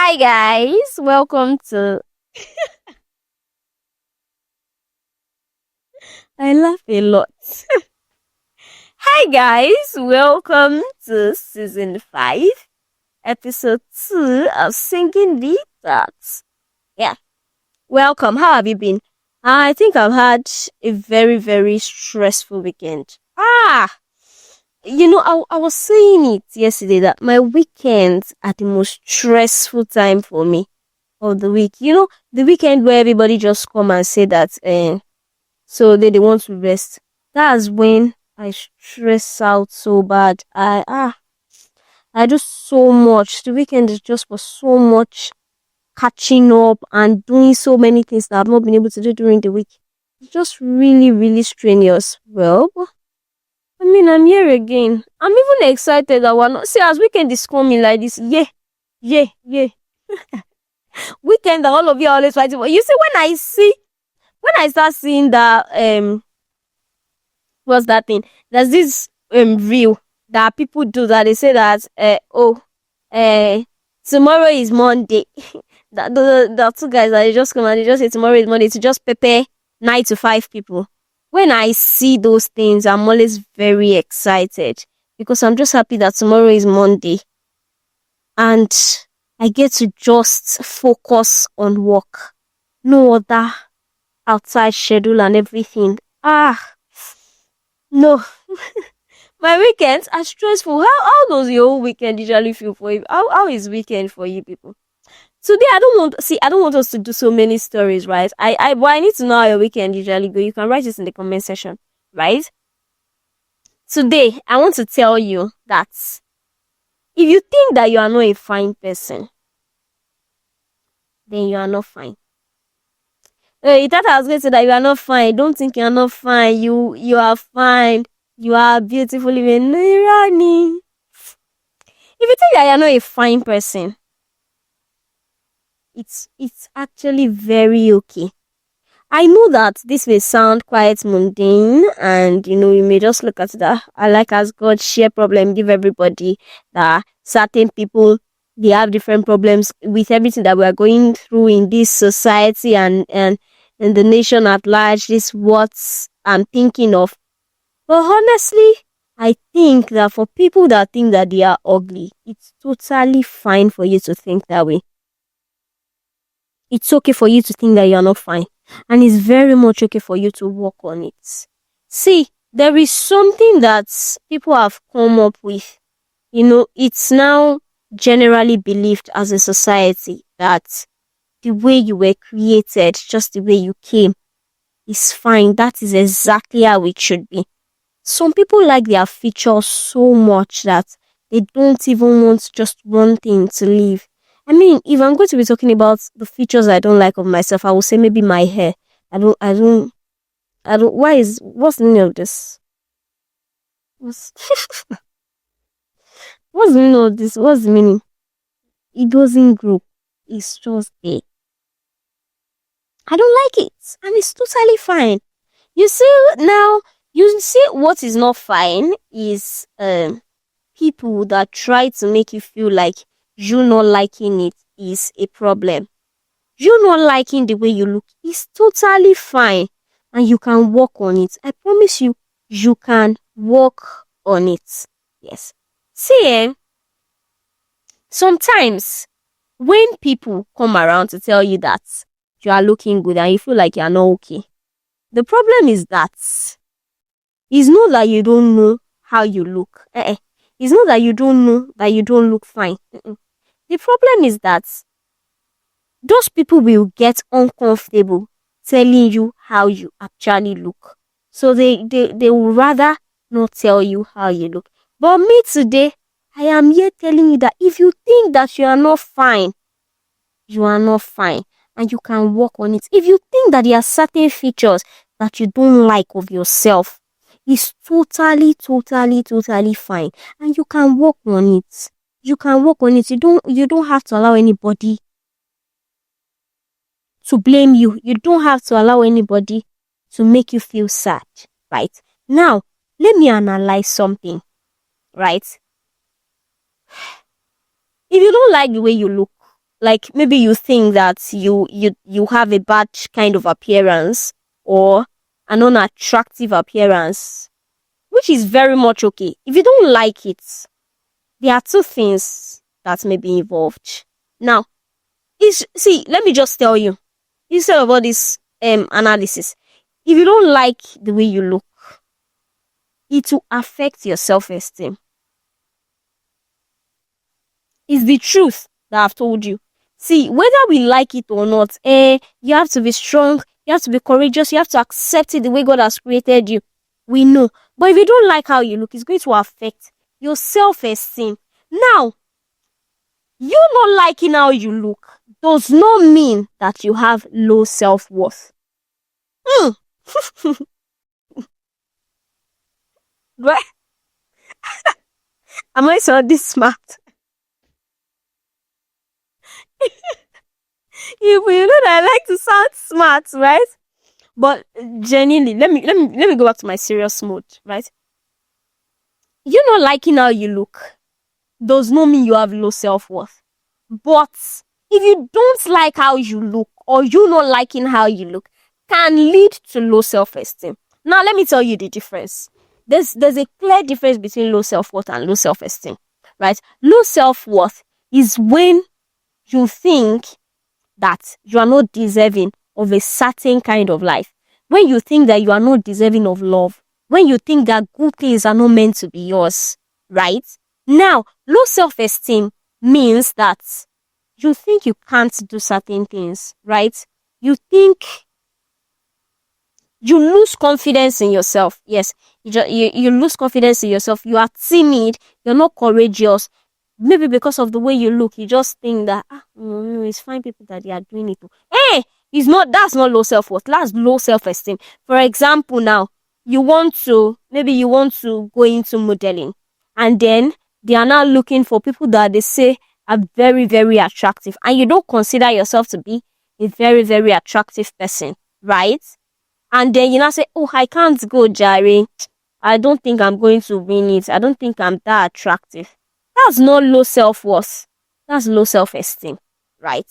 Hi guys, welcome to I laugh a lot. Hi guys, welcome to season 5, episode 2 of Singing Deep Thoughts. Yeah, welcome. How have you been? I think I've had a very stressful weekend. I was saying it yesterday that my weekends are the most stressful time for me of the week. The weekend where everybody just come and say that so they want to rest. That's when I stress out so bad. I do so much. The weekend is just for so much catching up and doing so many things that I've not been able to do during the week. It's just really strenuous. Well, I'm here again. I'm even excited that we're not. See, as weekend is coming like this, yeah. Weekend that all of you are always fighting for. You see, when I start seeing that what's that thing? There's this reel that people do that they say that tomorrow is Monday. The two guys that they just come and they just say tomorrow is Monday to just prepare 9 to 5 people. When I see those things, I'm always very excited because I'm just happy that tomorrow is Monday and I get to just focus on work. No other outside schedule and everything. No. My weekends are stressful. How does your whole weekend usually feel for you? How is weekend for you people? Today I don't want us to do so many stories, right? But I need to know how your weekend usually go. You can write this in the comment section, right? Today I want to tell you that if you think that you are not a fine person, then you are not fine. You thought I was going to say that you are not fine. Don't think you are not fine. You are fine. You are beautiful even Nirani. If you think that you are not a fine person, it's actually very okay. I know that this may sound quite mundane and you may just look at that. I like as God share problem, give everybody that certain people they have different problems with everything that we are going through in this society and the nation at large. This what I'm thinking of. But honestly, I think that for people that think that they are ugly, it's totally fine for you to think that way. It's okay for you to think that you're not fine. And it's very much okay for you to work on it. See, there is something that people have come up with. It's now generally believed as a society that the way you were created, just the way you came, is fine. That is exactly how it should be. Some people like their features so much that they don't even want just one thing to leave. I mean, if I'm going to be talking about the features I don't like of myself, I will say maybe my hair. What's the meaning of this? What's, what's the meaning of this? What's the meaning? It doesn't grow. It's just there. I don't like it. And it's totally fine. You see what is not fine is people that try to make you feel like you not liking it is a problem. You not liking the way you look is totally fine and you can work on it. I promise you, you can work on it. Yes. See, sometimes when people come around to tell you that you are looking good and you feel like you are not okay, the problem is that it's not that you don't know how you look. It's not that you don't know that you don't look fine. The problem is that those people will get uncomfortable telling you how you actually look. So they would rather not tell you how you look. But me today, I am here telling you that if you think that you are not fine, you are not fine. And you can work on it. If you think that there are certain features that you don't like of yourself, it's totally fine. And you can work on it. You can work on it. You don't have to allow anybody to blame you. You don't have to allow anybody to make you feel sad, right? Now, let me analyze something, right? If you don't like the way you look, like maybe you think that you have a bad kind of appearance or an unattractive appearance, which is very much okay. If you don't like it, there are two things that may be involved. Now, see, let me just tell you, instead of all this analysis, if you don't like the way you look, it will affect your self-esteem. It's the truth that I've told you. See, whether we like it or not, you have to be strong, you have to be courageous, you have to accept it the way God has created you. We know. But if you don't like how you look, it's going to affect your self-esteem. Now, you not liking how you look does not mean that you have low self-worth. Right? Am I so this smart? You know that I like to sound smart, right? But genuinely, let me go back to my serious mode, right? You not liking how you look does not mean you have low self-worth. But if you don't like how you look, or you not liking how you look, can lead to low self-esteem. Now, let me tell you the difference. There's a clear difference between low self-worth and low self-esteem, right? Low self-worth is when you think that you are not deserving of a certain kind of life. When you think that you are not deserving of love. When you think that good things are not meant to be yours, right? Now, low self-esteem means that you think you can't do certain things, right? You think you lose confidence in yourself. Yes, you lose confidence in yourself. You are timid. You're not courageous. Maybe because of the way you look, you just think that it's fine people that they are doing it. Hey, that's not low self-worth. That's low self-esteem. For example, now you want to go into modeling, and then they are now looking for people that they say are very, very attractive, and you don't consider yourself to be a very, very attractive person, right? And then you now say, oh, I can't go, Jerry. I don't think I'm going to win it. I don't think I'm that attractive. That's not low self-worth. That's low self-esteem, right?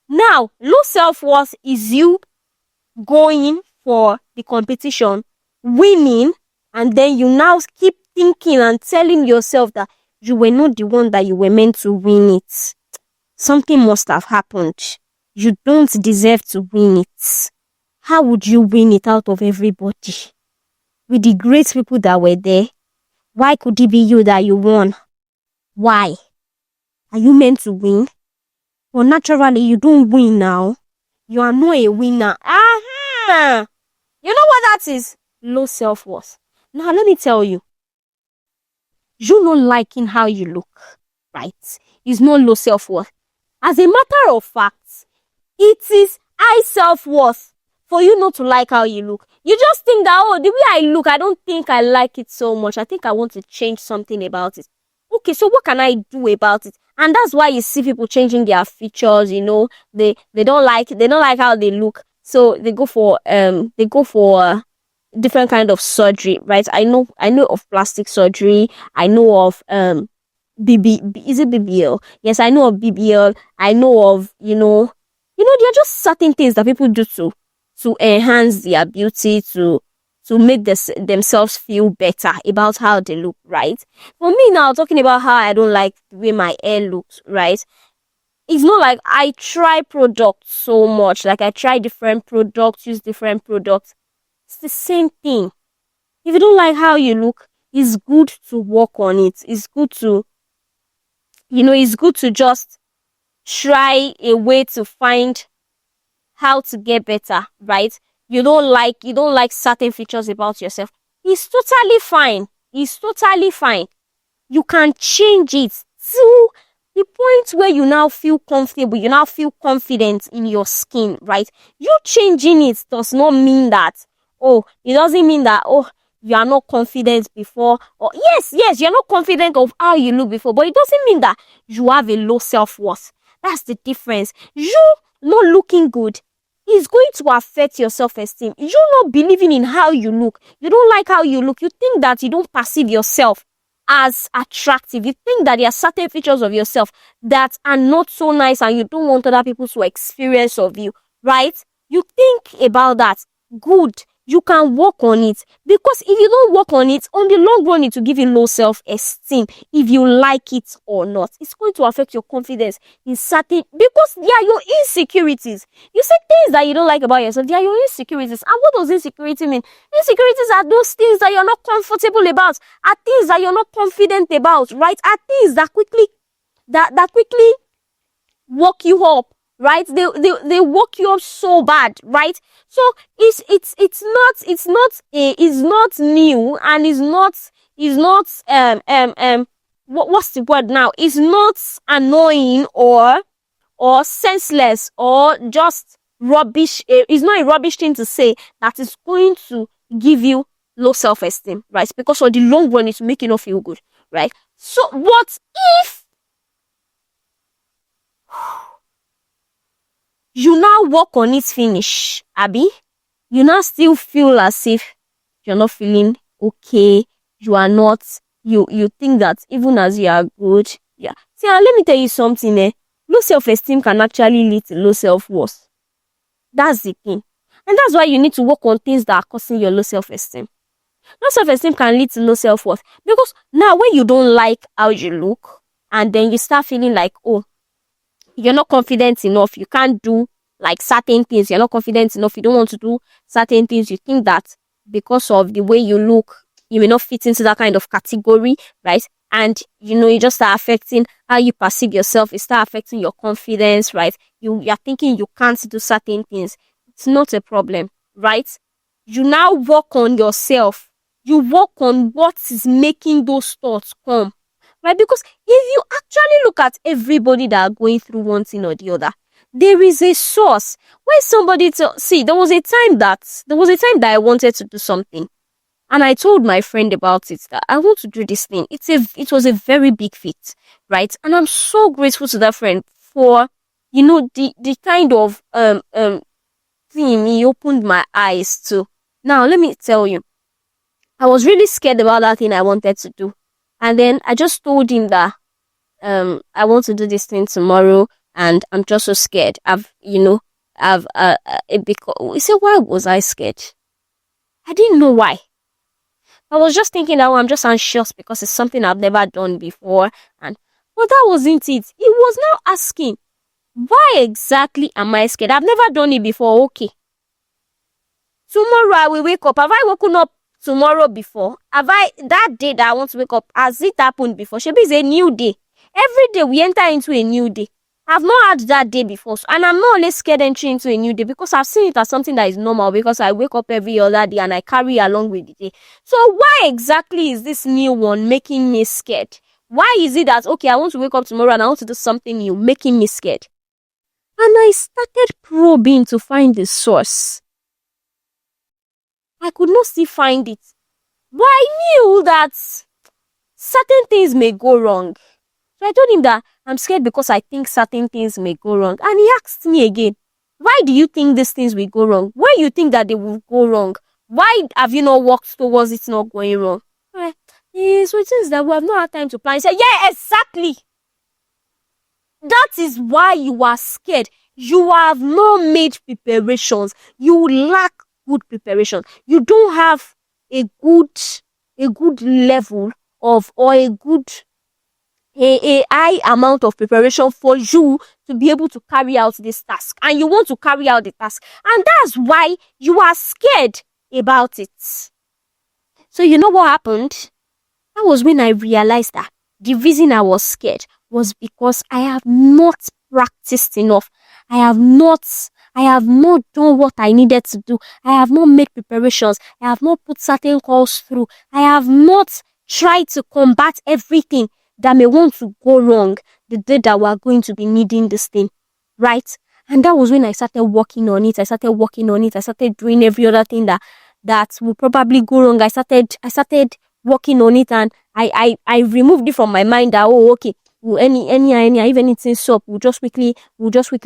Now, low self-worth is you going for the competition, winning, and then you now keep thinking and telling yourself that you were not the one that you were meant to win it. Something must have happened. You don't deserve to win it. How would you win it out of everybody? With the great people that were there, why could it be you that you won? Why? Are you meant to win? Well, naturally, you don't win now. You are not a winner. Aha! You know what that is? Low self-worth. Now, let me tell you. You not liking how you look, right, is not low self-worth. As a matter of fact, it is high self-worth for you not to like how you look. You just think that, oh, the way I look, I don't think I like it so much. I think I want to change something about it. Okay, so what can I do about it? And that's why you see people changing their features, they don't like how they look. So they go for different kind of surgery, right? I know of plastic surgery. I know of is it BBL? Yes, I know of BBL. I know of there are just certain things that people do to enhance their beauty, to make themselves feel better about how they look, right? For me now, talking about how I don't like the way my hair looks, right? It's not like I try products so much. Like I try different products, use different products. It's the same thing. If you don't like how you look, it's good to work on it. It's good to, it's good to just try a way to find how to get better, right? You don't like certain features about yourself. It's totally fine. It's totally fine. You can change it to the point where you now feel comfortable, you now feel confident in your skin, right? You changing it does not mean that, it doesn't mean that, you are not confident before, or yes, you're not confident of how you look before, but it doesn't mean that you have a low self-worth. That's the difference. You not looking good is going to affect your self-esteem. You not believing in how you look. You don't like how you look. You think that you don't perceive yourself as attractive. You think that there are certain features of yourself that are not so nice and you don't want other people to experience of you, right? You think about that. Good. You can work on it, because if you don't work on it, on the long run, it will give you low self-esteem. If you like it or not, it's going to affect your confidence in certain, because they are your insecurities. You say things that you don't like about yourself, they are your insecurities. And what does insecurity mean? Insecurities are those things that you're not comfortable about, are things that you're not confident about, right? Are things that quickly woke you up, right? They woke you up so bad, right? So it's not new, and what's the word now? It's not annoying or senseless or just rubbish. It's not a rubbish thing to say that is going to give you low self-esteem, right? Because for the long run, it's making you not feel good, right? So what if you now work on it finish, Abby? You now still feel as if you're not feeling okay. You are not. You think that even as you are good, yeah. See, let me tell you something. Low self-esteem can actually lead to low self-worth. That's the thing, and that's why you need to work on things that are causing your low self-esteem. Low self-esteem can lead to low self-worth, because now when you don't like how you look, and then you start feeling like, oh, you're not confident enough, you can't do like certain things, you're not confident enough, you don't want to do certain things, you think that because of the way you look, you may not fit into that kind of category, right? And you just start affecting how you perceive yourself, it start affecting your confidence, right? You're thinking you can't do certain things. It's not a problem, right? You now work on yourself, you work on what is making those thoughts come, right? Because if you actually look at everybody that are going through one thing or the other, there is a source. When somebody there was a time that I wanted to do something, and I told my friend about it, that I want to do this thing. It was a very big feat, right? And I'm so grateful to that friend for the kind of thing he opened my eyes to. Now let me tell you, I was really scared about that thing I wanted to do. And then I just told him that I want to do this thing tomorrow, and I'm just so scared. Because he said, why was I scared? I didn't know why. I was just thinking that I'm just anxious because it's something I've never done before, but that wasn't it. He was now asking, why exactly am I scared? I've never done it before. Okay. Tomorrow I will wake up. Have I woken up tomorrow before? That day that I want to wake up, has it happened before? Shebi is a new day. Every day we enter into a new day. I've not had that day before, and I'm not only scared entering into a new day because I've seen it as something that is normal, because I wake up every other day and I carry along with the day. So why exactly is this new one making me scared? Why is it that, okay, I want to wake up tomorrow and I want to do something new, making me scared? And I started probing to find the source. I could not still find it. But I knew that certain things may go wrong. So I told him that I'm scared because I think certain things may go wrong. And he asked me again, why do you think these things will go wrong? Why you think that they will go wrong? Why have you not worked towards it not going wrong? So it is that we have not had time to plan. He said, yeah, exactly. That is why you are scared. You have not made preparations. You lack good preparation. You don't have a good level of, or a high amount of preparation for you to be able to carry out this task, and you want to carry out the task, and that's why you are scared about it. So you know what happened? That was when I realized that the reason I was scared was because I have not practiced enough. I have not done what I needed to do. I have not made preparations. I have not put certain calls through. I have not tried to combat everything that may want to go wrong the day that we are going to be needing this thing, right? And that was when I started working on it. I started doing every other thing that will probably go wrong. I started working on it, and I removed it from my mind that, oh, okay, if anything's up, we'll just quickly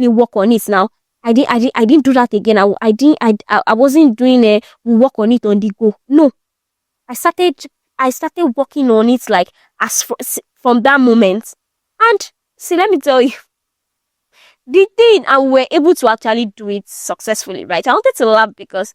work on it now. I didn't do that again. I wasn't doing we'll work on it on the go. No. I started working on it like from that moment. And see, let me tell you, the thing, and we were able to actually do it successfully, right? I wanted to laugh because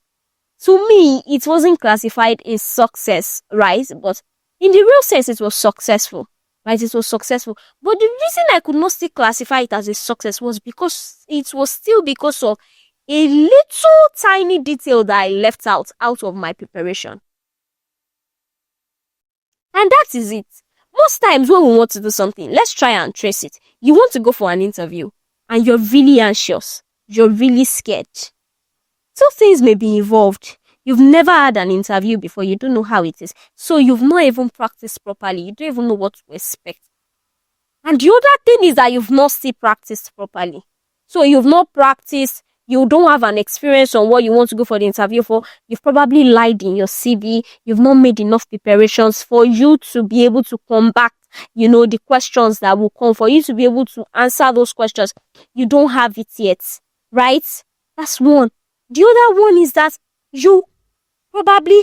to me, it wasn't classified as success, right? But in the real sense, it was successful, right? It was successful. But the reason I could not still classify it as a success was because it was still because of a little tiny detail that I left out of my preparation. And that is it. Most times when we want to do something, let's try and trace it. You want to go for an interview and you're really anxious. You're really scared. Two things may be involved. You've never had an interview before. You don't know how it is. So you've not even practiced properly. You don't even know what to expect. And the other thing is that you've not still practiced properly. So you've not practiced. You don't have an experience on what you want to go for the interview for. You've probably lied in your CV. You've not made enough preparations for you to be able to combat, the questions that will come, for you to be able to answer those questions. You don't have it yet, right? That's one. The other one is that you probably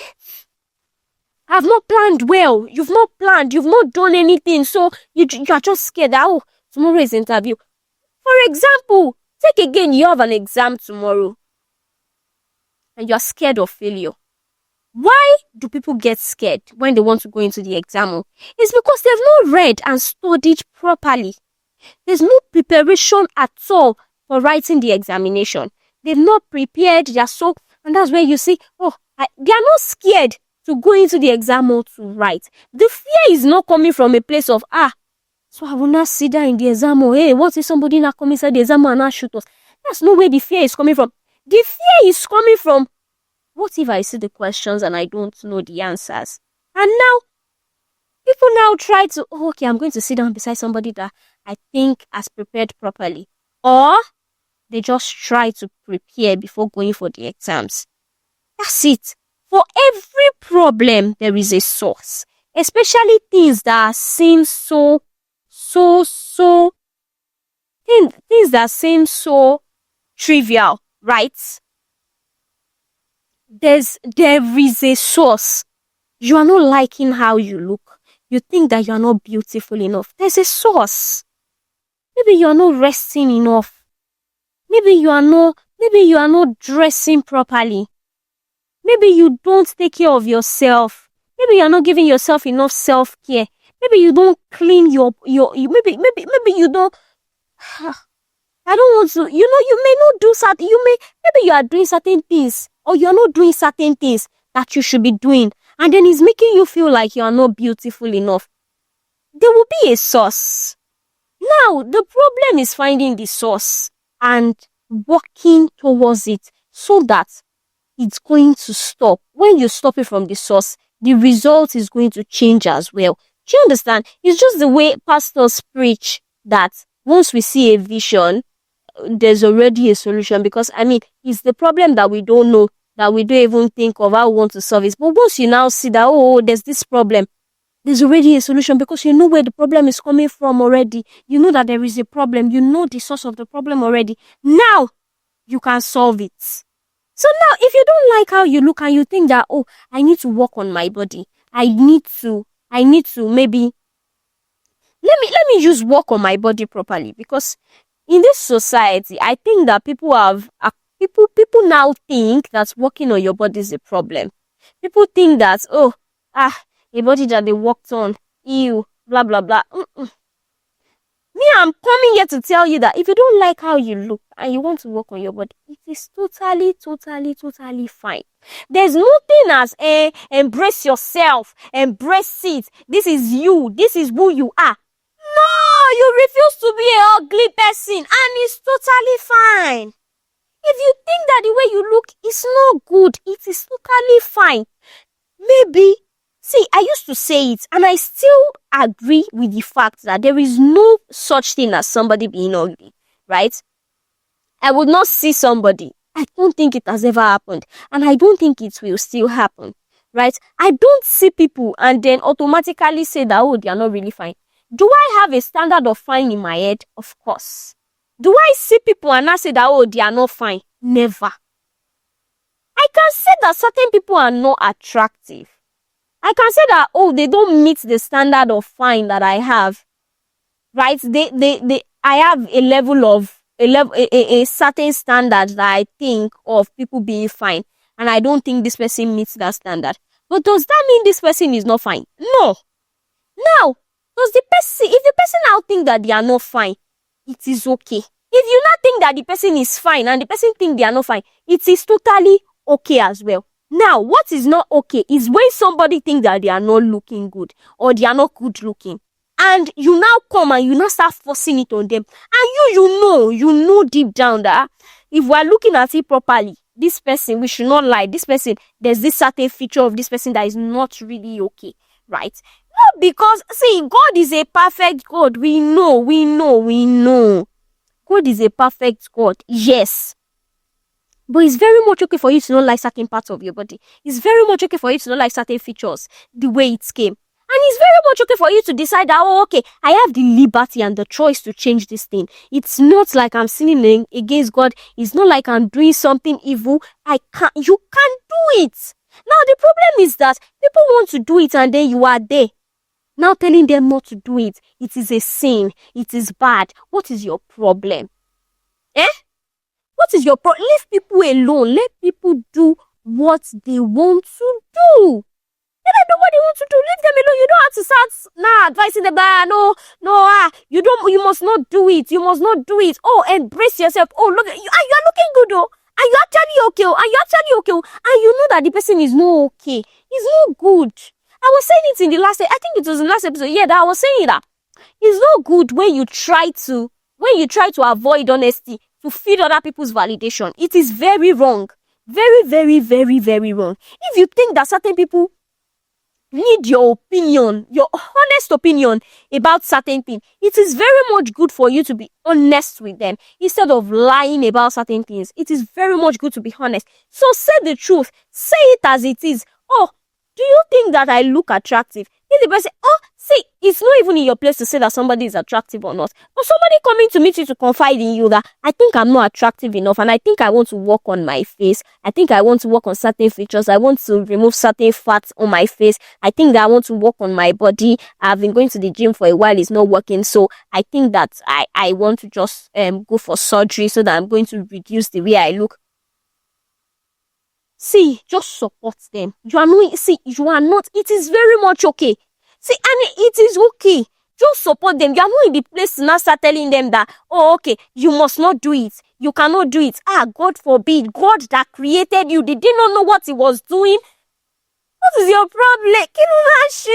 have not planned well. You've not planned. You've not done anything. So you are just scared that, tomorrow is interview. For example, take again, you have an exam tomorrow and you're scared of failure. Why do people get scared when they want to go into the exam? It's because they've not read and studied properly. There's no preparation at all for writing the examination. They've not prepared, and that's where you see, they are not scared to go into the exam or to write. The fear is not coming from a place of, so I will not sit down in the exam, hey, what if somebody not come inside the exam and not shoot us? That's not where the fear is coming from. The fear is coming from, what if I see the questions and I don't know the answers? And now, people now try to, I'm going to sit down beside somebody that I think has prepared properly. Or they just try to prepare before going for the exams. That's it. For every problem, there is a source. Especially things that seem things that seem so trivial, right? There is a source. You are not liking how you look. You think that you are not beautiful enough. There's a source. Maybe you are not resting enough. Maybe you are not dressing properly. Maybe you don't take care of yourself. Maybe you are not giving yourself enough self-care. Maybe you don't clean maybe you don't. I don't want to, you may not do certain, maybe you are doing certain things, or you are not doing certain things that you should be doing, and then it's making you feel like you are not beautiful enough. There will be a source. Now, the problem is finding the source and working towards it so that it's going to stop. When you stop it from the source, the result is going to change as well. Do you understand? It's just the way pastors preach that once we see a vision, there's already a solution, because it's the problem that we don't know, that we don't even think of how we want to solve it. But once you now see that, there's this problem, there's already a solution, because you know where the problem is coming from already. You know that there is a problem. You know the source of the problem already. Now, you can solve it. So now, if you don't like how you look and you think that, I need to work on my body, I need to maybe, let me just work on my body properly, because in this society, I think that people now think that working on your body is a problem. People think that, a body that they worked on, ew, blah, blah, blah. Me, I'm coming here to tell you that if you don't like how you look and you want to work on your body, it is totally, totally, totally fine. There's nothing as embrace yourself, embrace it. This is you. This is who you are. No, you refuse to be an ugly person, and it's totally fine. If you think that the way you look is not good, it is totally fine. Maybe, see, I used to say it, and I still agree with the fact that there is no such thing as somebody being ugly, right? I would not see somebody. I don't think it has ever happened, and I don't think it will still happen, right? I don't see people and then automatically say that, they are not really fine. Do I have a standard of fine in my head? Of course. Do I see people and I say that, they are not fine? Never. I can say that certain people are not attractive. I can say that, oh, they don't meet the standard of fine that I have, right? I have a certain standard that I think of people being fine, and I don't think this person meets that standard. But does that mean this person is not fine? No. Now, if the person now think that they are not fine, it is okay. If you not think that the person is fine and the person think they are not fine, it is totally okay as well. Now, what is not okay is when somebody think that they are not looking good or they are not good looking, and you now come and you now start forcing it on them, and you know deep down that if we are looking at it properly, this person, we should not lie, this person, there's this certain feature of this person that is not really okay, right? Not because, see, God is a perfect God. We know. God is a perfect God, yes. But it's very much okay for you to not like certain parts of your body. It's very much okay for you to not like certain features, the way it came. And it's very much okay for you to decide that, oh, okay, I have the liberty and the choice to change this thing. It's not like I'm sinning against God. It's not like I'm doing something evil. You can't do it. Now, the problem is that people want to do it and then you are there, now telling them not to do it. It is a sin. It is bad. What is your problem? What is your problem? Leave people alone. Let people do what they want to do. Let them do what they want to do. Leave them alone. You don't have to start now advising them that you must not do it. You must not do it. Oh, embrace yourself. Oh, look, you are looking good though. Are you actually okay? Are you actually okay? And you know that the person is not okay. It's not good. I was saying it in the last, I think it was in the last episode. Yeah, that I was saying that it's not good when you try to avoid honesty to feed other people's validation. It is very wrong. Very, very, very, very wrong. If you think that certain people need your opinion, your honest opinion about certain things, it is very much good for you to be honest with them instead of lying about certain things. It is very much good to be honest. So say the truth. Say it as it is. Oh, do you think that I look attractive? If the person, see, it's not even in your place to say that somebody is attractive or not. But somebody coming to meet you to confide in you that I think I'm not attractive enough and I think I want to work on my face. I think I want to work on certain features. I want to remove certain fats on my face. I think that I want to work on my body. I've been going to the gym for a while. It's not working. So I think that I want to just go for surgery so that I'm going to reduce the way I look. See, just support them. You are not, it is very much okay. See, and it is okay. Just support them. You are not in the place to now start telling them that, oh, okay, you must not do it. You cannot do it. God forbid. God that created you, they did not know what he was doing. What is your problem? What's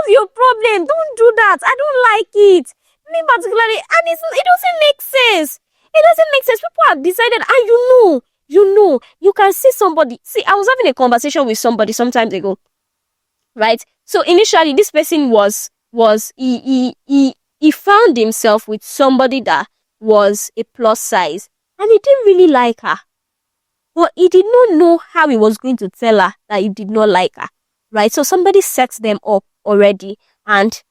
your problem? Don't do that. I don't like it. Me particularly, and it doesn't make sense. It doesn't make sense. People have decided, and you can see somebody. See, I was having a conversation with somebody some time ago, right? So initially, this person he found himself with somebody that was a plus size, and he didn't really like her. But he did not know how he was going to tell her that he did not like her, right? So somebody set them up already, and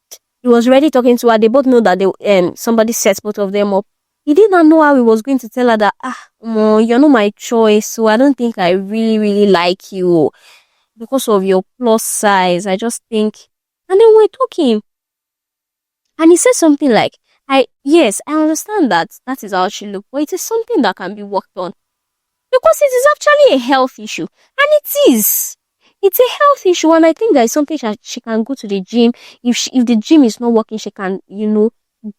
he was already talking to her. They both know that somebody set both of them up. He did not know how he was going to tell her that, you're not my choice, so I don't think I really, really like you because of your plus size. I just think, and then we're talking, and he said something like, I understand that is how she looks, but it is something that can be worked on because it is actually a health issue, and it is. It's a health issue, and I think that is something she can go to the gym. If the gym is not working, she can,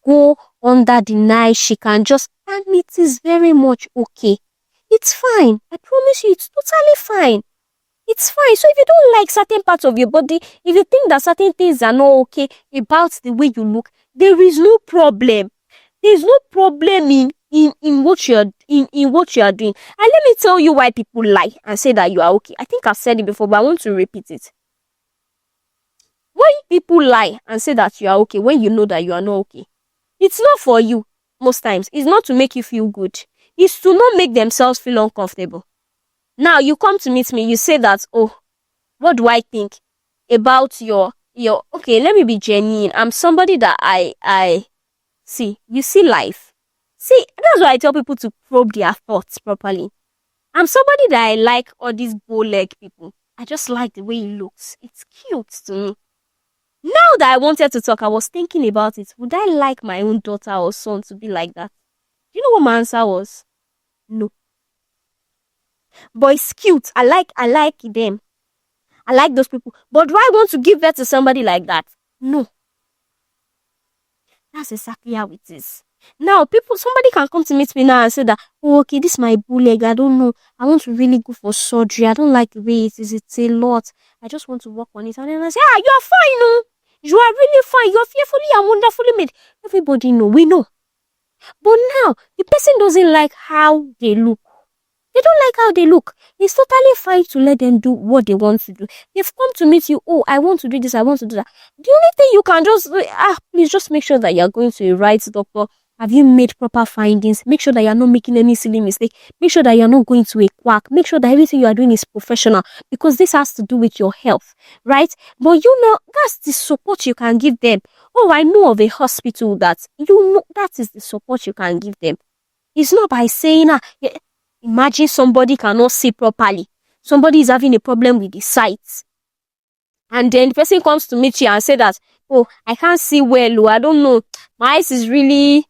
go under the night. She can just, and it is very much okay. It's fine. I promise you, it's totally fine. It's fine. So if you don't like certain parts of your body, if you think that certain things are not okay about the way you look, there is no problem. There is no problem in what you are doing. And let me tell you why people lie and say that you are okay. I think I've said it before, but I want to repeat it. Why people lie and say that you are okay when you know that you are not okay? It's not for you most times. It's not to make you feel good. It's to not make themselves feel uncomfortable. Now you come to meet me, you say that, oh, what do I think about your okay, let me be genuine. I'm somebody that I see. You see life. See, that's why I tell people to probe their thoughts properly. I'm somebody that I like all these bow leg people. I just like the way it looks. It's cute to me. Now that I wanted to talk, I was thinking about it. Would I like my own daughter or son to be like that? You know what my answer was? No. But it's cute. I like them. I like those people. But do I want to give birth to somebody like that? No. That's exactly how it is. Now, somebody can come to meet me now and say that, oh, okay, this is my bull leg. I don't know. I want to really go for surgery. I don't like the way it is. It's a lot. I just want to work on it. And then I say, you are fine, no? You are really fine. You are fearfully and wonderfully made. Everybody know. We know. But now, the person doesn't like how they look. They don't like how they look. It's totally fine to let them do what they want to do. They've come to meet you. Oh, I want to do this. I want to do that. The only thing you can just please just make sure that you're going to a right doctor. Have you made proper findings? Make sure that you're not making any silly mistake. Make sure that you're not going to a quack. Make sure that everything you are doing is professional, because this has to do with your health, right? But that's the support you can give them. Oh, I know of a hospital that that is the support you can give them. It's not by saying imagine somebody cannot see properly. Somebody is having a problem with the sight. And then the person comes to meet you and say that, oh, I can't see well. Oh, I don't know. My eyes is really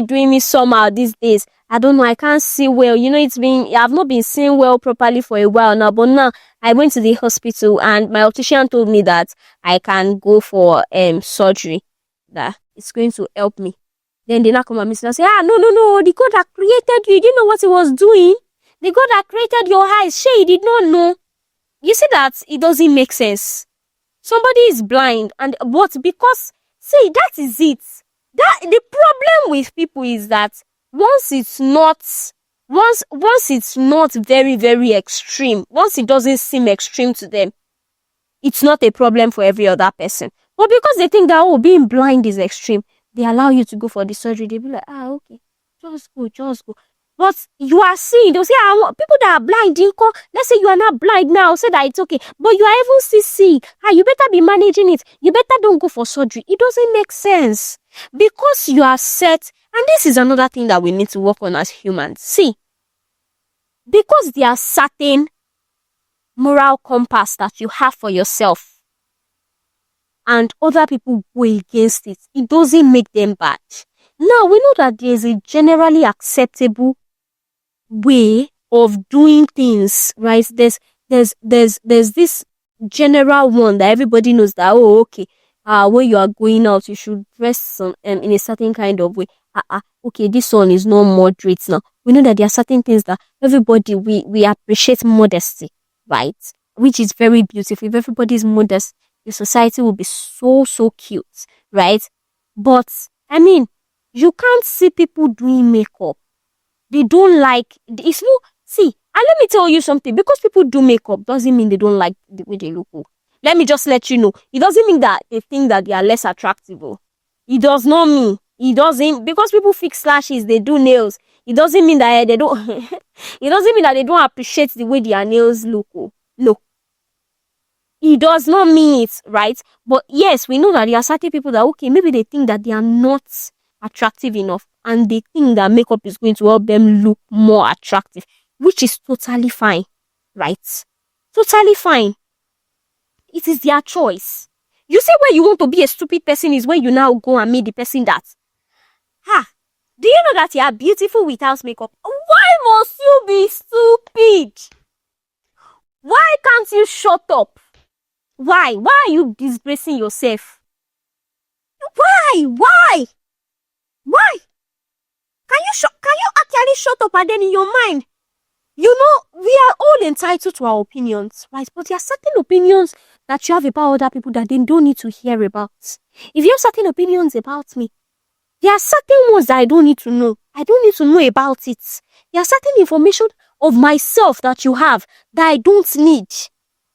doing me somehow these days. I don't know. I can't see well. I've not been seeing well properly for a while now. But now I went to the hospital and my optician told me that I can go for surgery. That it's going to help me. Then they now come and and say, no, the God that created you didn't know what he was doing. The God that created your eyes, he did not know. You see that it doesn't make sense. Somebody is blind, because that is it. That the problem with people is that once it's not very, very extreme, once it doesn't seem extreme to them, it's not a problem for every other person. But because they think that being blind is extreme, they allow you to go for the surgery. They'll be like, okay, just go. But you are seeing, they'll say, people that are blind, let's say you are not blind now, say that it's okay. But you are even still seeing. You better be managing it. You better don't go for surgery. It doesn't make sense. Because you are set, and this is another thing that we need to work on as humans. See, because there are certain moral compass that you have for yourself, and other people go against it, it doesn't make them bad. Now, we know that there is a generally acceptable way of doing things, right? There's this general one that everybody knows that, okay, when you are going out, you should dress in a certain kind of way. Okay, this one is not moderate now. We know that there are certain things that everybody, we appreciate modesty, right? Which is very beautiful. If everybody is modest, the society will be so, so cute, right? But, you can't see people doing makeup. They don't like, and let me tell you something, because people do makeup doesn't mean they don't like the way they look. Let me just let you know, it doesn't mean that they think that they are less attractive. It does not mean, because people fix lashes, they do nails, it doesn't mean that they don't, it doesn't mean that they don't appreciate the way their nails look. No. It does not mean it, right? But yes, we know that there are certain people that, okay, maybe they think that they are not attractive enough, and they think that makeup is going to help them look more attractive, which is totally fine, right? Totally fine. It is their choice. You see, where you want to be a stupid person is when you now go and meet the person that, do you know that you are beautiful without makeup? Why must you be stupid? Why can't you shut up? Why? Why are you disgracing yourself? Why? Can you actually shut up, and then in your mind, we are all entitled to our opinions, right? But there are certain opinions that you have about other people that they don't need to hear about. If you have certain opinions about me, there are certain ones that I don't need to know. I don't need to know about it. There are certain information of myself that you have that I don't need.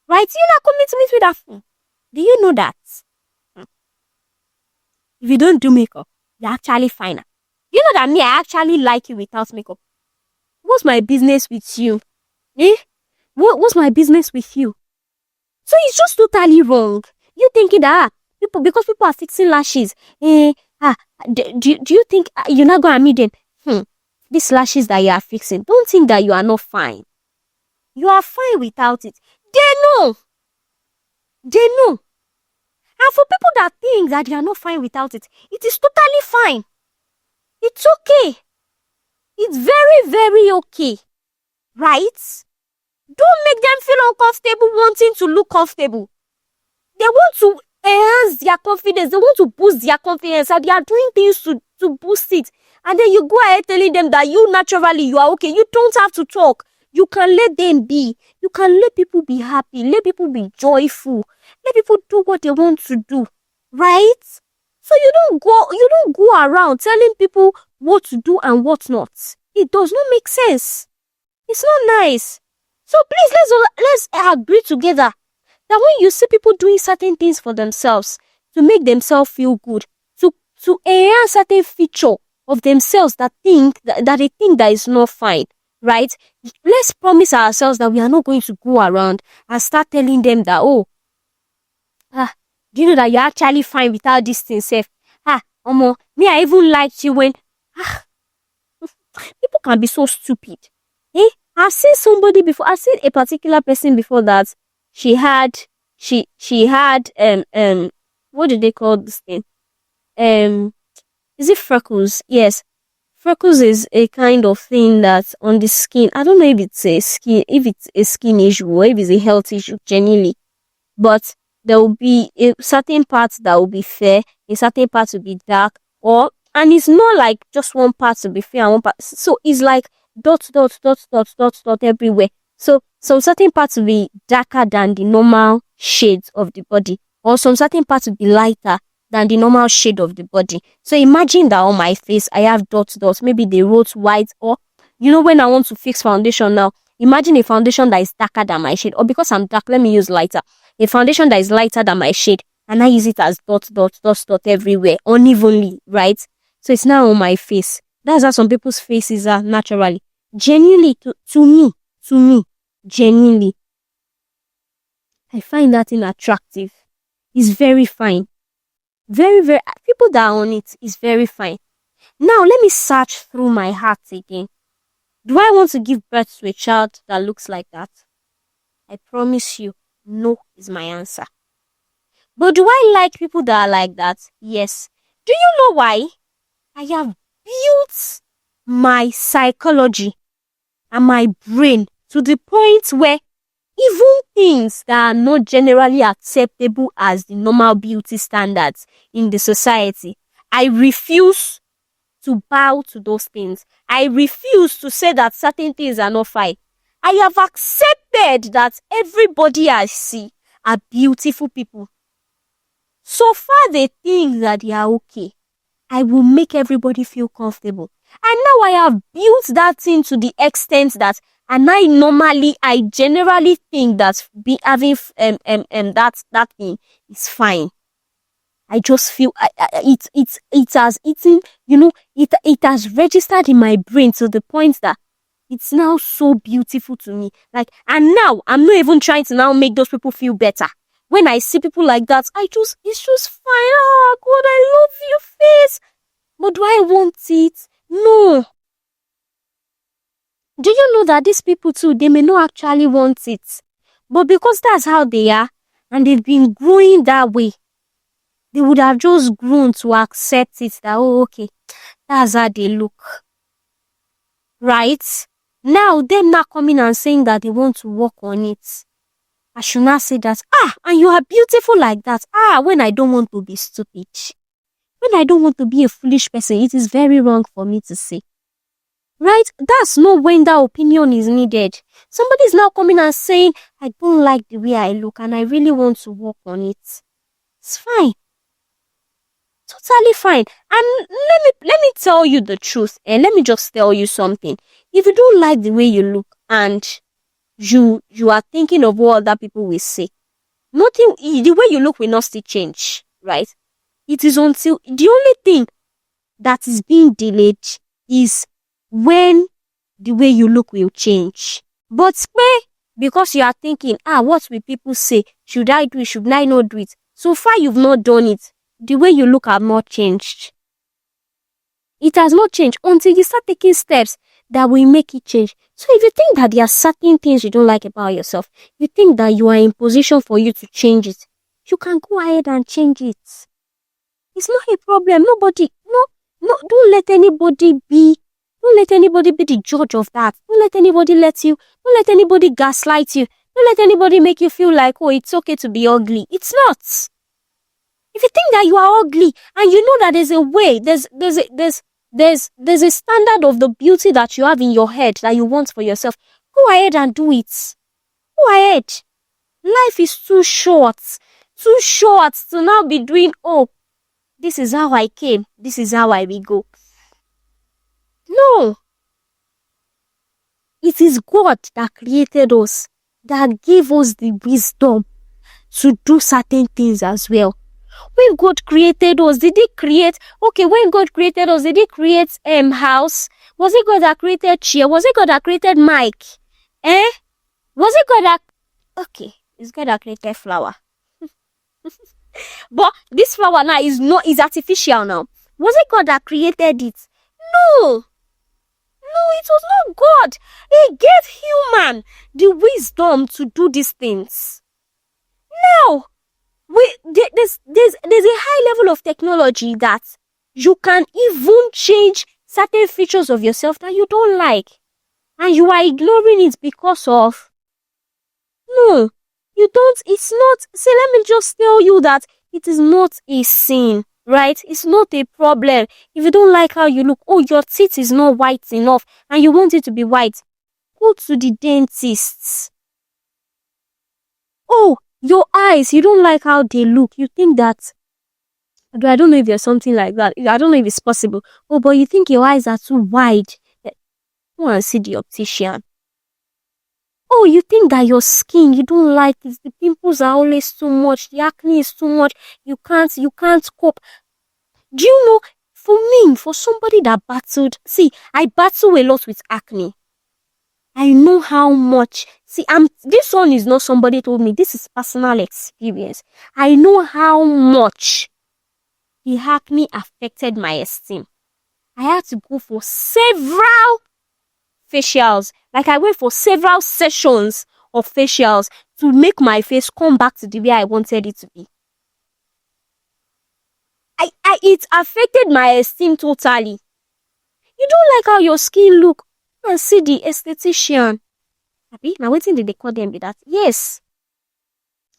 Right? You not commitment with that. Do you know that? If you don't do makeup, you're actually finer. You know that me, I actually like you without makeup. What's my business with you? What's my business with you? So it's just totally wrong. You thinking that because people are fixing lashes, do you think you're not going to meet them? These lashes that you are fixing, don't think that you are not fine. You are fine without it. They know. They know. And for people that think that they are not fine without it, it is totally fine. It's okay. It's very, very okay. Right? Don't make them feel uncomfortable wanting to look comfortable. They want to enhance their confidence. They want to boost their confidence, and they are doing things to boost it. And then you go ahead telling them that you naturally, you are okay. You don't have to talk. You can let them be. You can let people be happy. Let people be joyful. Let people do what they want to do. Right? So you don't go around telling people what to do and what not. It does not make sense. It's not nice. So please, let's agree together that when you see people doing certain things for themselves to make themselves feel good, to enhance certain feature of themselves that they think that is not fine, right? Let's promise ourselves that we are not going to go around and start telling them that, do you know that you're actually fine without this thing safe? Me, I even liked you when people can be so stupid. I've seen somebody before. I've seen a particular person before that she had what do they call this thing? Is it freckles? Yes. Freckles is a kind of thing that's on the skin. I don't know if it's a skin issue or if it's a health issue genuinely. But there will be a certain part that will be fair, a certain part will be dark, and it's not like just one part to be fair and one part. So it's like dot everywhere. So some certain parts will be darker than the normal shades of the body, or some certain parts will be lighter than the normal shade of the body. So imagine that on my face I have dots. Maybe they wrote white, or when I want to fix foundation now, imagine a foundation that is darker than my shade, or because I'm dark, let me use lighter. A foundation that is lighter than my shade, and I use it as dot everywhere, unevenly, right? So it's now on my face. That's how some people's faces are naturally. Genuinely, to me, genuinely, I find that thing attractive. It's very fine. Very, very, people that are on it is very fine. Now, let me search through my heart again. Do I want to give birth to a child that looks like that? I promise you, no is my answer. But do I like people that are like that? Yes. Do you know why? I have built my psychology and my brain to the point where even things that are not generally acceptable as the normal beauty standards in the society, I refuse to bow to those things. I refuse to say that certain things are not fine. I have accepted that everybody I see are beautiful people. So far they think that they are okay, I will make everybody feel comfortable. And now I have built that thing to the extent that, and I generally think that having that thing is fine. I just feel it has eaten, it has registered in my brain to the point that it's now so beautiful to me. And now I'm not even trying to now make those people feel better. When I see people like that, it's just fine. Oh God, I love your face. But do I want it? No. Do you know that these people too, they may not actually want it. But because that's how they are, and they've been growing that way, they would have just grown to accept it that, okay, that's how they look. Right? Now, them not coming and saying that they want to work on it. I should not say that, and you are beautiful like that. When I don't want to be stupid. When I don't want to be a foolish person, it is very wrong for me to say. Right? That's not when that opinion is needed. Somebody is now coming and saying, I don't like the way I look and I really want to work on it. It's fine. Totally fine. And let me tell you the truth, and let me just tell you something. If you don't like the way you look and you are thinking of what other people will say, the way you look will not still change, right? It is until the only thing that is being delayed is when the way you look will change. But because you are thinking, what will people say? Should I do it? Should I not do it? So far you've not done it. The way you look have not changed. It has not changed until you start taking steps. that will make it change. So if you think that there are certain things you don't like about yourself, you think that you are in position for you to change it, you can go ahead and change it. It's not a problem. Don't let anybody be the judge of that. Don't let anybody don't let anybody gaslight you. Don't let anybody make you feel like, oh, it's okay to be ugly. It's not. If you think that you are ugly and you know that there's a way, there's a standard of the beauty that you have in your head that you want for yourself, go ahead and do it. Go ahead. Life is too short to now be doing, oh, this is how I came, this is how I will go. No. It is God that created us, that gave us the wisdom to do certain things as well. When God created us, when God created us, did He create house? Was it God that created chair? Was it God that created mic? Was it God that... Okay, it's God that created flower. But this flower now is artificial now. Was it God that created it? No, it was not God. He gave human the wisdom to do these things. Now, there's a high level of technology that you can even change certain features of yourself that you don't like, and you are ignoring it because of... No, you don't. It's not. See, let me just tell you that it is not a sin, right? It's not a problem. If you don't like how you look, oh, your teeth is not white enough and you want it to be white, go to the dentist. Oh, your eyes, you don't like how they look. You think that... I don't know if there's something like that. I don't know if it's possible. Oh, but you think your eyes are too wide. Go and see the optician. Oh, you think that your skin, you don't like it. The pimples are always too much. The acne is too much. You can't cope. Do you know, for somebody that battled... See, I battle a lot with acne. I know how much... See, this one is not somebody told me. This is personal experience. I know how much the acne affected my esteem. I had to go for several facials. Like, I went for several sessions of facials to make my face come back to the way I wanted it to be. It affected my esteem totally. You don't like how your skin look? Go and see the esthetician. Abi, now waiting did they call them with that? Yes.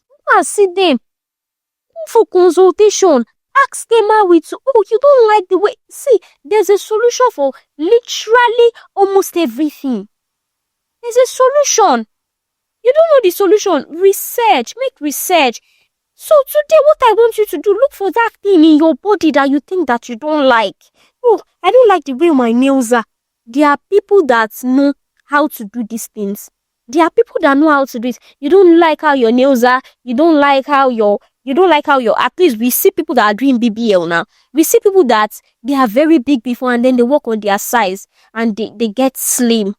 Go and see them. Go for consultation. Ask them how it's... Oh, you don't like the way... See, there's a solution for literally almost everything. There's a solution. You don't know the solution. Research. Make research. So today, what I want you to do, look for that thing in your body that you think that you don't like. Oh, I don't like the way my nails are. There are people that know how to do these things. There are people that know how to do it. You don't like how your nails are. You don't like how at least we see people that are doing BBL now. We see people that they are very big before and then they work on their size and they get slim.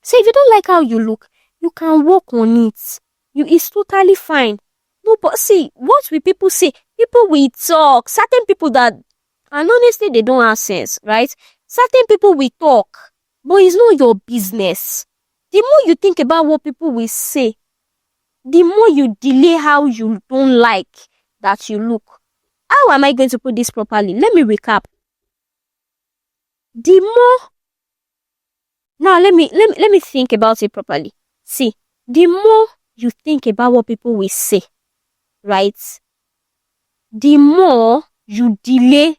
So if you don't like how you look, you can work on it. It's totally fine. No, but see, what will people say? People will talk. Certain people that, and honestly, they don't have sense, right? Certain people will talk, but it's not your business. The more you think about what people will say, the more you delay how you don't like that you look. How am I going to put this properly? Let me recap. The more... Now, let me think about it properly. See, the more you think about what people will say, right? The more you delay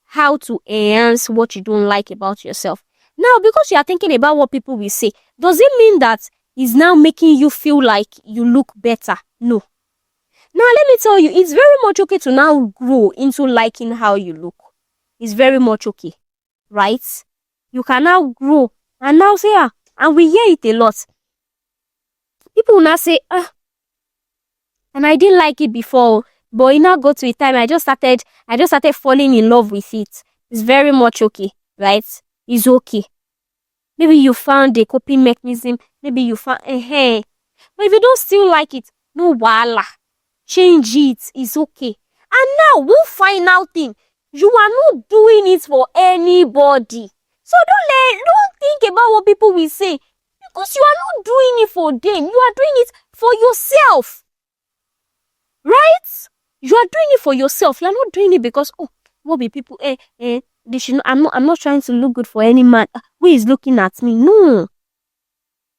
how to enhance what you don't like about yourself. Now, because you are thinking about what people will say, does it mean that it's now making you feel like you look better? No. Now, let me tell you, it's very much okay to now grow into liking how you look. It's very much okay, right? You can now grow and now say, and we hear it a lot. People will now say, and I didn't like it before, but it now got to a time I just started falling in love with it. It's very much okay, right? It's okay. Maybe you found a coping mechanism. Maybe you found but if you don't still like it, no wala. Change it. It's okay. And now, one final thing. You are not doing it for anybody. So don't think about what people will say, because you are not doing it for them. You are doing it for yourself. Right? You are doing it for yourself. You are not doing it because, oh, what will people they should not, I'm not trying to look good for any man who is looking at me. No.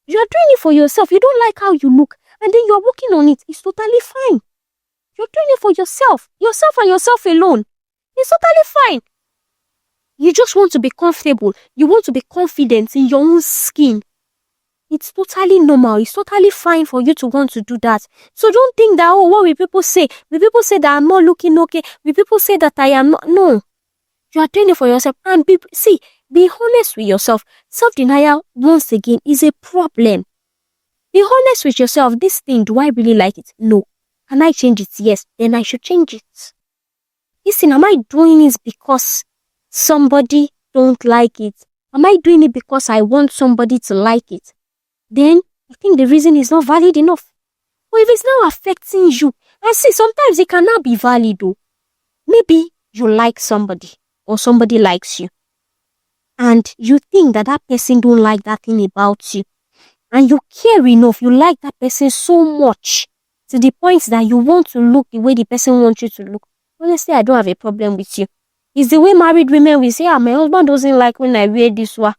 You are doing it for yourself. You don't like how you look, and then you are working on it. It's totally fine. You're doing it for yourself. Yourself and yourself alone. It's totally fine. You just want to be comfortable. You want to be confident in your own skin. It's totally normal. It's totally fine for you to want to do that. So don't think that, oh, what will people say? Will people say that I'm not looking okay? Will people say that I am not? No. You are doing it for yourself. And be honest with yourself. Self-denial, once again, is a problem. Be honest with yourself. This thing, do I really like it? No. Can I change it? Yes. Then I should change it. Listen, am I doing it because somebody don't like it? Am I doing it because I want somebody to like it? Then I think the reason is not valid enough. But if it's now affecting you, and see, sometimes it cannot be valid though. Maybe you like somebody or somebody likes you, and you think that person don't like that thing about you, and you care enough, you like that person so much to the point that you want to look the way the person wants you to look. Honestly, I don't have a problem with you. It's the way married women will say, my husband doesn't like when I wear this one.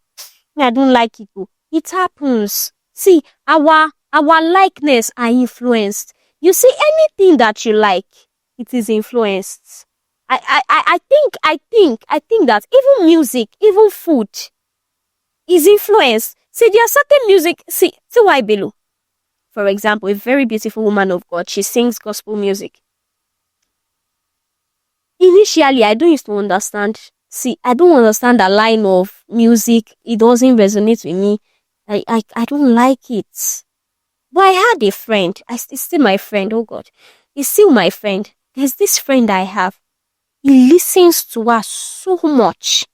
I don't like it though. It happens. See, our likeness are influenced. You see, anything that you like, it is influenced. I think that even music, even food is influenced. See, there are certain music. See, why below. For example, a very beautiful woman of God, she sings gospel music. Initially, I don't used to understand. See, I don't understand the line of music. It doesn't resonate with me. I don't like it. But I had a friend. It's still my friend. Oh God. He's still my friend. There's this friend I have. He listens to her so much.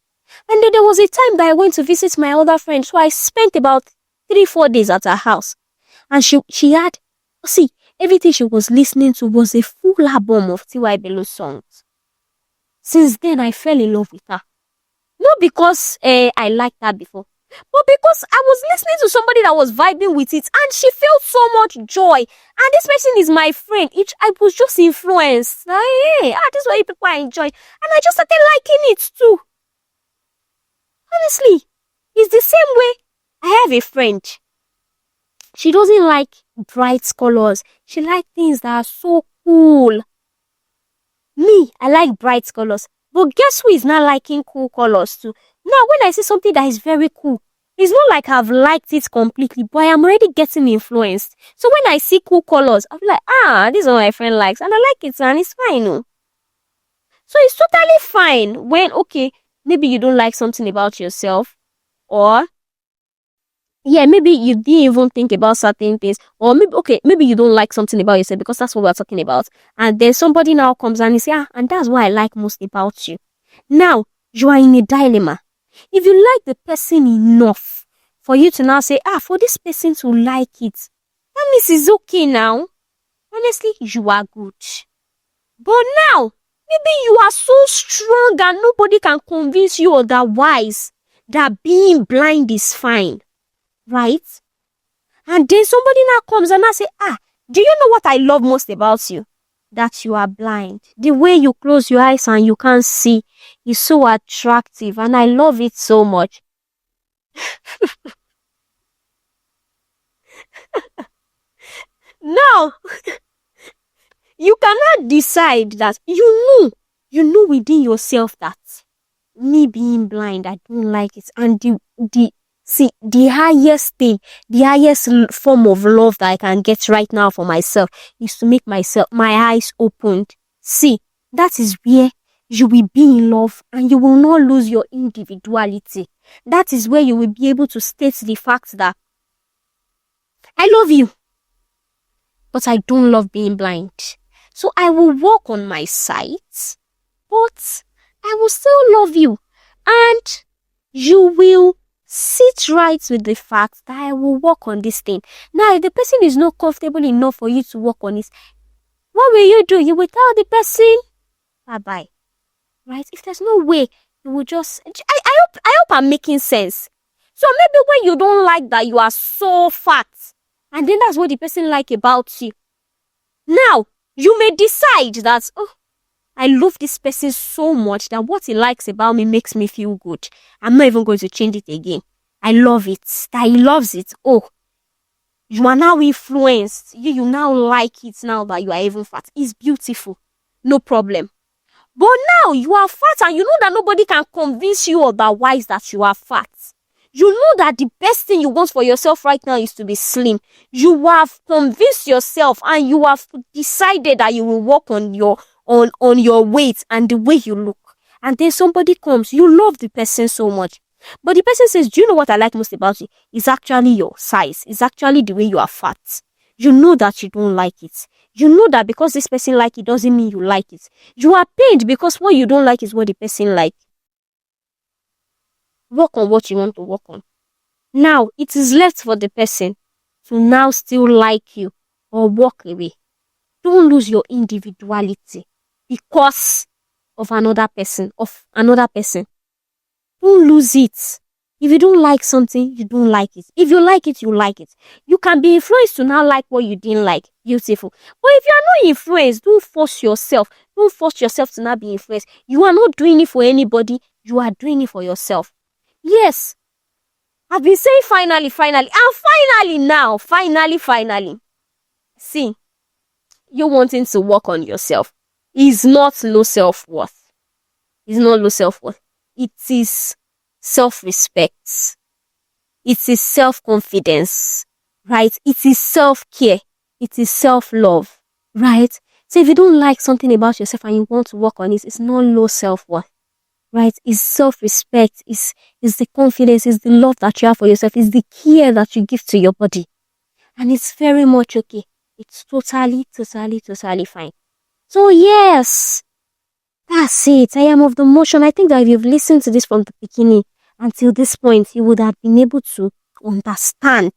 And then there was a time that I went to visit my other friend. So I spent about 3-4 days at her house. And she had, see, everything she was listening to was a full album of T.Y. Bello songs. Since then, I fell in love with her. Not because I liked her before, but because I was listening to somebody that was vibing with it, and she felt so much joy. And this person is my friend. I was just influenced. Like, hey, this is what people are enjoying. And I just started liking it too. Honestly, it's the same way. I have a friend. She doesn't like bright colors. She likes things that are so cool. Me, I like bright colors. But guess who is not liking cool colors too? Now, when I see something that is very cool, it's not like I've liked it completely, but I am already getting influenced. So when I see cool colors, I'm like, this is what my friend likes, and I like it, and it's fine. No? So it's totally fine when, okay, maybe you don't like something about yourself, or maybe you didn't even think about certain things, or maybe you don't like something about yourself, because that's what we're talking about. And then somebody now comes and say, and that's what I like most about you. Now, you are in a dilemma. If you like the person enough for you to now say, for this person to like it, that means it's okay now. Honestly, you are good. But now, maybe you are so strong and nobody can convince you otherwise that being blind is fine. Right? And then somebody now comes and I say, do you know what I love most about you? That you are blind. The way you close your eyes and you can't see is so attractive, and I love it so much. Now, you cannot decide that you know within yourself that me being blind, I don't like it. And the highest thing, the highest form of love that I can get right now for myself is to make my eyes opened. See, that is where you will be in love and you will not lose your individuality. That is where you will be able to state the fact that I love you, but I don't love being blind. So I will work on my sight, but I will still love you. And you will sit right with the fact that I will work on this thing. Now, if the person is not comfortable enough for you to work on it, what will you do? You will tell the person, bye-bye. Right? If there's no way, you will just... I hope I'm making sense. So maybe when you don't like that you are so fat, and then that's what the person like about you. Now, you may decide that, oh, I love this person so much that what he likes about me makes me feel good. I'm not even going to change it again. I love it. That he loves it. Oh, you are now influenced. You now like it now that you are even fat. It's beautiful. No problem. But now you are fat and you know that nobody can convince you otherwise that you are fat. You know that the best thing you want for yourself right now is to be slim. You have convinced yourself and you have decided that you will work on your weight and the way you look. And then somebody comes, you love the person so much. But the person says, do you know what I like most about you? It's actually your size. It's actually the way you are fat. You know that you don't like it. You know that because this person like it doesn't mean you like it. You are pained because what you don't like is what the person like. Work on what you want to work on. Now, it is left for the person to now still like you or walk away. Don't lose your individuality because of another person, Don't lose it. If you don't like something, you don't like it. If you like it, you like it. You can be influenced to now like what you didn't like. Beautiful. But if you are not influenced, don't force yourself. Don't force yourself to not be influenced. You are not doing it for anybody. You are doing it for yourself. Yes. I've been saying finally, and finally now. Finally. See, you wanting to work on yourself is not low self-worth. It's not low self-worth. It is self-respect. It is self-confidence, right? It is self-care. It is self-love, right? So if you don't like something about yourself and you want to work on it, it's not low self-worth, right? It's self-respect. It's the confidence. It's the love that you have for yourself. It's the care that you give to your body. And it's very much okay. It's totally fine. So yes, that's it. I am of the motion. I think that if you've listened to this from the beginning until this point, you would have been able to understand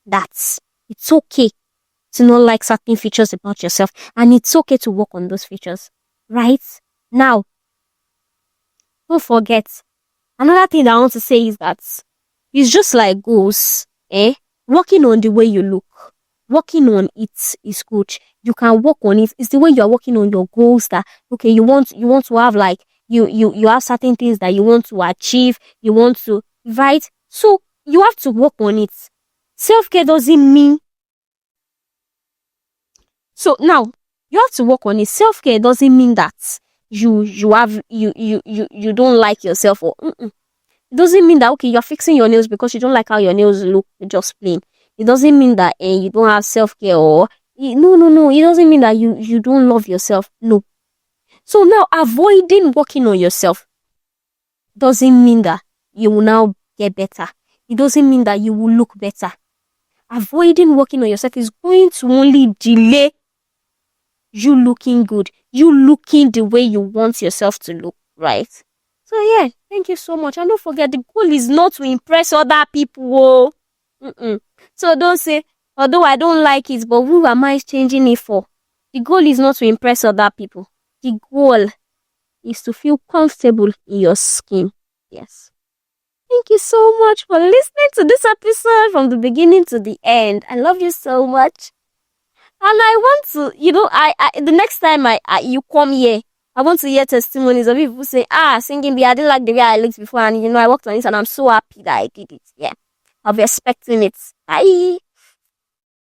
that it's okay to not like certain features about yourself, and it's okay to work on those features, right? Now, don't forget, another thing that I want to say is that it's just like goals, working on the way you look. Working on it is good. You can work on it. It's the way you are working on your goals that, okay, you want to have like, you have certain things that you want to achieve, you want to, right? So you have to work on it. Self-care doesn't mean, so now you have to work on it. Self-care doesn't mean that you don't like yourself, or it doesn't mean that, okay, you're fixing your nails because you don't like how your nails look, just plain. It doesn't mean that you don't have self-care, or no. It doesn't mean that you don't love yourself. No. So now avoiding working on yourself doesn't mean that you will now get better. It doesn't mean that you will look better. Avoiding working on yourself is going to only delay you looking good, you looking the way you want yourself to look, right? So yeah, thank you so much. And don't forget, the goal is not to impress other people. So don't say, although I don't like it, but who am I changing it for? The goal is not to impress other people. The goal is to feel comfortable in your skin. Yes. Thank you so much for listening to this episode from the beginning to the end. I love you so much. And I want to, I the next time you come here, I want to hear testimonies of people say, singing I didn't like the way I looked before, and I worked on it and I'm so happy that I did it. Yeah. I'll be expecting it. Bye.